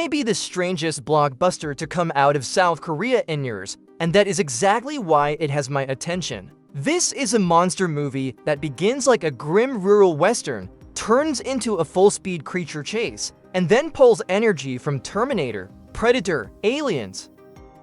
may be the strangest blockbuster to come out of South Korea in years, and that is exactly why it has my attention. This is a monster movie that begins like a grim rural western, turns into a full-speed creature chase, and then pulls energy from Terminator, Predator, Aliens,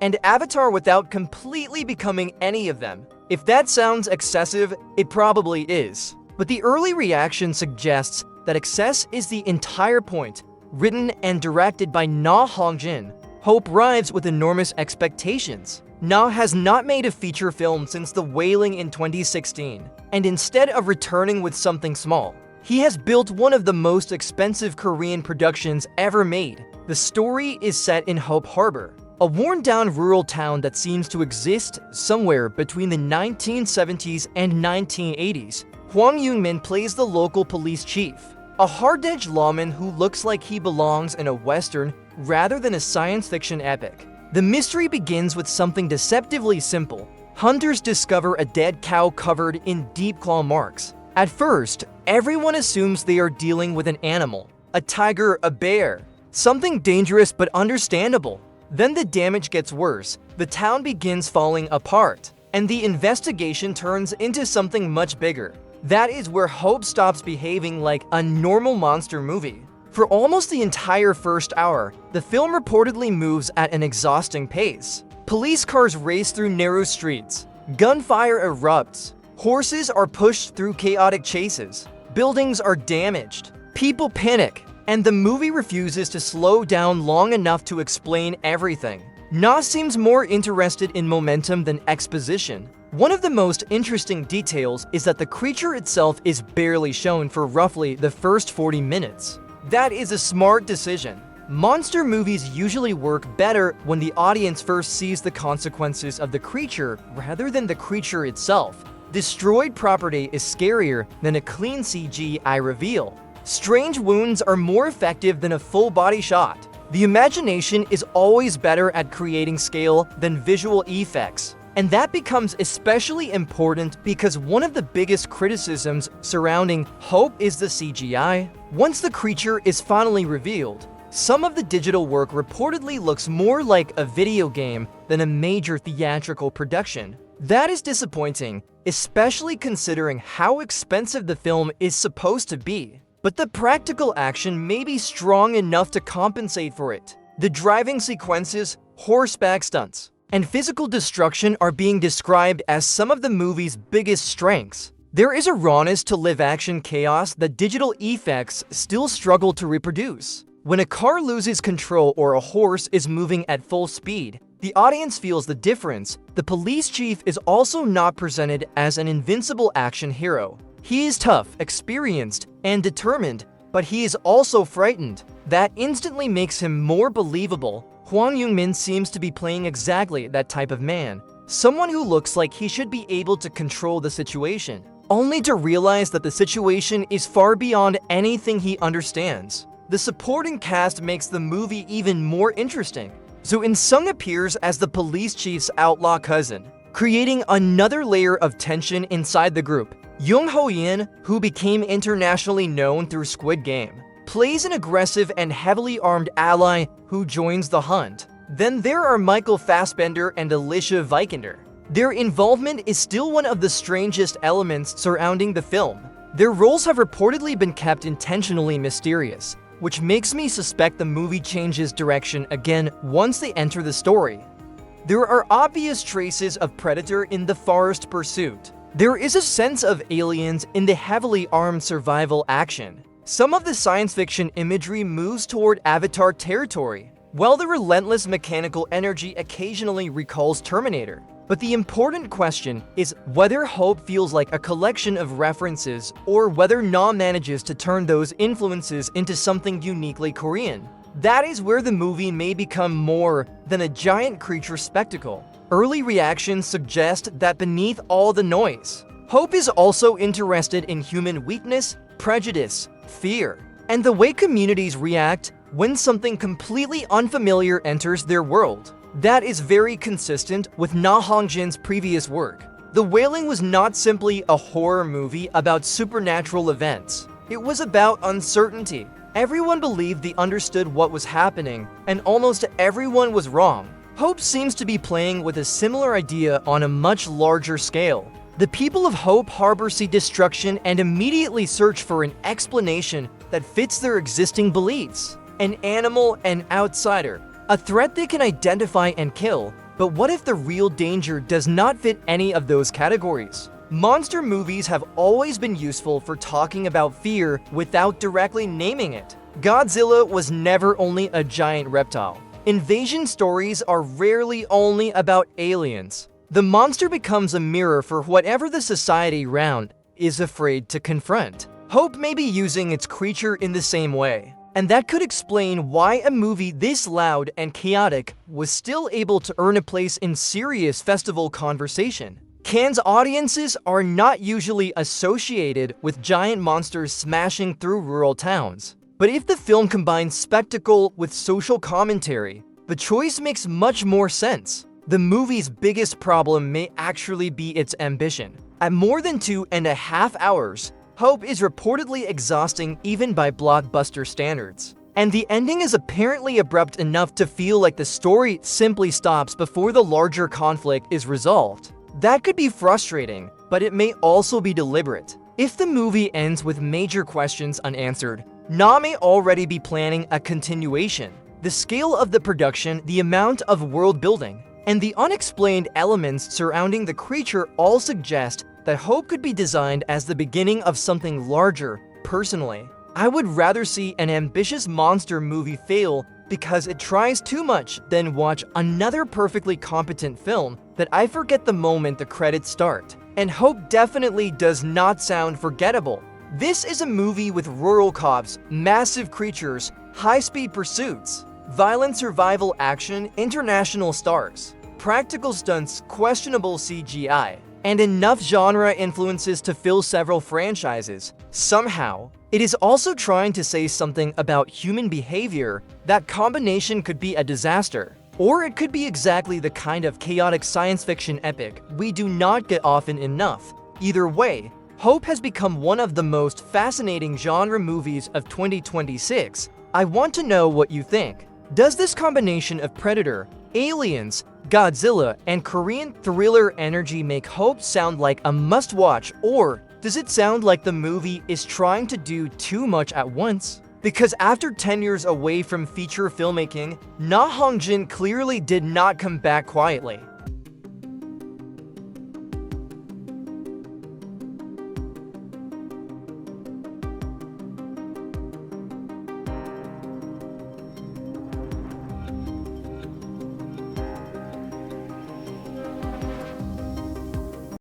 and Avatar without completely becoming any of them. If that sounds excessive, it probably is. But the early reaction suggests that excess is the entire point. Written and directed by Hong-jin, Hope arrives with enormous expectations. Na has not made a feature film since The Wailing in 2016, and instead of returning with something small, he has built one of the most expensive Korean productions ever made. The story is set in Hope Harbor, a worn-down rural town that seems to exist somewhere between the 1970s and 1980s. Hwang Jung-min plays the local police chief, a hard-edged lawman who looks like he belongs in a western rather than a science fiction epic. The mystery begins with something deceptively simple. Hunters discover a dead cow covered in deep claw marks. At first, everyone assumes they are dealing with an animal, a tiger, a bear, something dangerous but understandable. Then the damage gets worse, the town begins falling apart, and the investigation turns into something much bigger. That is where Hope stops behaving like a normal monster movie. For almost the entire first hour, the film reportedly moves at an exhausting pace. Police cars race through narrow streets, gunfire erupts, horses are pushed through chaotic chases, buildings are damaged, people panic, and the movie refuses to slow down long enough to explain everything. Na seems more interested in momentum than exposition. One of the most interesting details is that the creature itself is barely shown for roughly the first 40 minutes. That is a smart decision. Monster movies usually work better when the audience first sees the consequences of the creature rather than the creature itself. Destroyed property is scarier than a clean CGI reveal. Strange wounds are more effective than a full-body shot. The imagination is always better at creating scale than visual effects. And that becomes especially important because one of the biggest criticisms surrounding Hope is the CGI. Once the creature is finally revealed, some of the digital work reportedly looks more like a video game than a major theatrical production. That is disappointing, especially considering how expensive the film is supposed to be. But the practical action may be strong enough to compensate for it. The driving sequences, horseback stunts, and physical destruction are being described as some of the movie's biggest strengths. There is a rawness to live-action chaos that digital effects still struggle to reproduce. When a car loses control or a horse is moving at full speed, the audience feels the difference. The police chief is also not presented as an invincible action hero. He is tough, experienced, and determined, but he is also frightened. That instantly makes him more believable. Hwang Jung-min seems to be playing exactly that type of man. Someone who looks like he should be able to control the situation, only to realize that the situation is far beyond anything he understands. The supporting cast makes the movie even more interesting. So In-sung appears as the police chief's outlaw cousin, creating another layer of tension inside the group. Jung Ho-yeon, who became internationally known through Squid Game, plays an aggressive and heavily armed ally who joins the hunt. Then there are Michael Fassbender and Alicia Vikander. Their involvement is still one of the strangest elements surrounding the film. Their roles have reportedly been kept intentionally mysterious, which makes me suspect the movie changes direction again once they enter the story. There are obvious traces of Predator in the forest pursuit. There is a sense of Aliens in the heavily armed survival action. Some of the science fiction imagery moves toward Avatar territory, while the relentless mechanical energy occasionally recalls Terminator. But the important question is whether Hope feels like a collection of references or whether Na manages to turn those influences into something uniquely Korean. That is where the movie may become more than a giant creature spectacle. Early reactions suggest that beneath all the noise, Hope is also interested in human weakness, prejudice, fear, and the way communities react when something completely unfamiliar enters their world. That is very consistent with Hong-jin's previous work. The Wailing was not simply a horror movie about supernatural events. It was about uncertainty, Everyone believed they understood what was happening, and almost everyone was wrong. Hope seems to be playing with a similar idea on a much larger scale. The people of Hope harbor see destruction and immediately search for an explanation that fits their existing beliefs. An animal, an outsider, a threat they can identify and kill. But what if the real danger does not fit any of those categories? Monster movies have always been useful for talking about fear without directly naming it. Godzilla was never only a giant reptile. Invasion stories are rarely only about aliens. The monster becomes a mirror for whatever the society around is afraid to confront. Hope may be using its creature in the same way. And that could explain why a movie this loud and chaotic was still able to earn a place in serious festival conversation. Cannes audiences are not usually associated with giant monsters smashing through rural towns. But if the film combines spectacle with social commentary, the choice makes much more sense. The movie's biggest problem may actually be its ambition. At more than 2.5 hours, Hope is reportedly exhausting even by blockbuster standards. And the ending is apparently abrupt enough to feel like the story simply stops before the larger conflict is resolved. That could be frustrating, but it may also be deliberate. If the movie ends with major questions unanswered, Na may already be planning a continuation. The scale of the production, the amount of world building, and the unexplained elements surrounding the creature all suggest that Hope could be designed as the beginning of something larger. Personally, I would rather see an ambitious monster movie fail because it tries too much than watch another perfectly competent film that I forget the moment the credits start. And Hope definitely does not sound forgettable. This is a movie with rural cops, massive creatures, high-speed pursuits, violent survival action, international stars, practical stunts, questionable CGI, and enough genre influences to fill several franchises. Somehow, it is also trying to say something about human behavior. That combination could be a disaster. Or it could be exactly the kind of chaotic science fiction epic we do not get often enough. Either way, Hope has become one of the most fascinating genre movies of 2026. I want to know what you think. Does this combination of Predator, aliens, Godzilla, and Korean thriller energy make Hope sound like a must-watch, or does it sound like the movie is trying to do too much at once? Because after 10 years away from feature filmmaking, Na Hong-jin clearly did not come back quietly.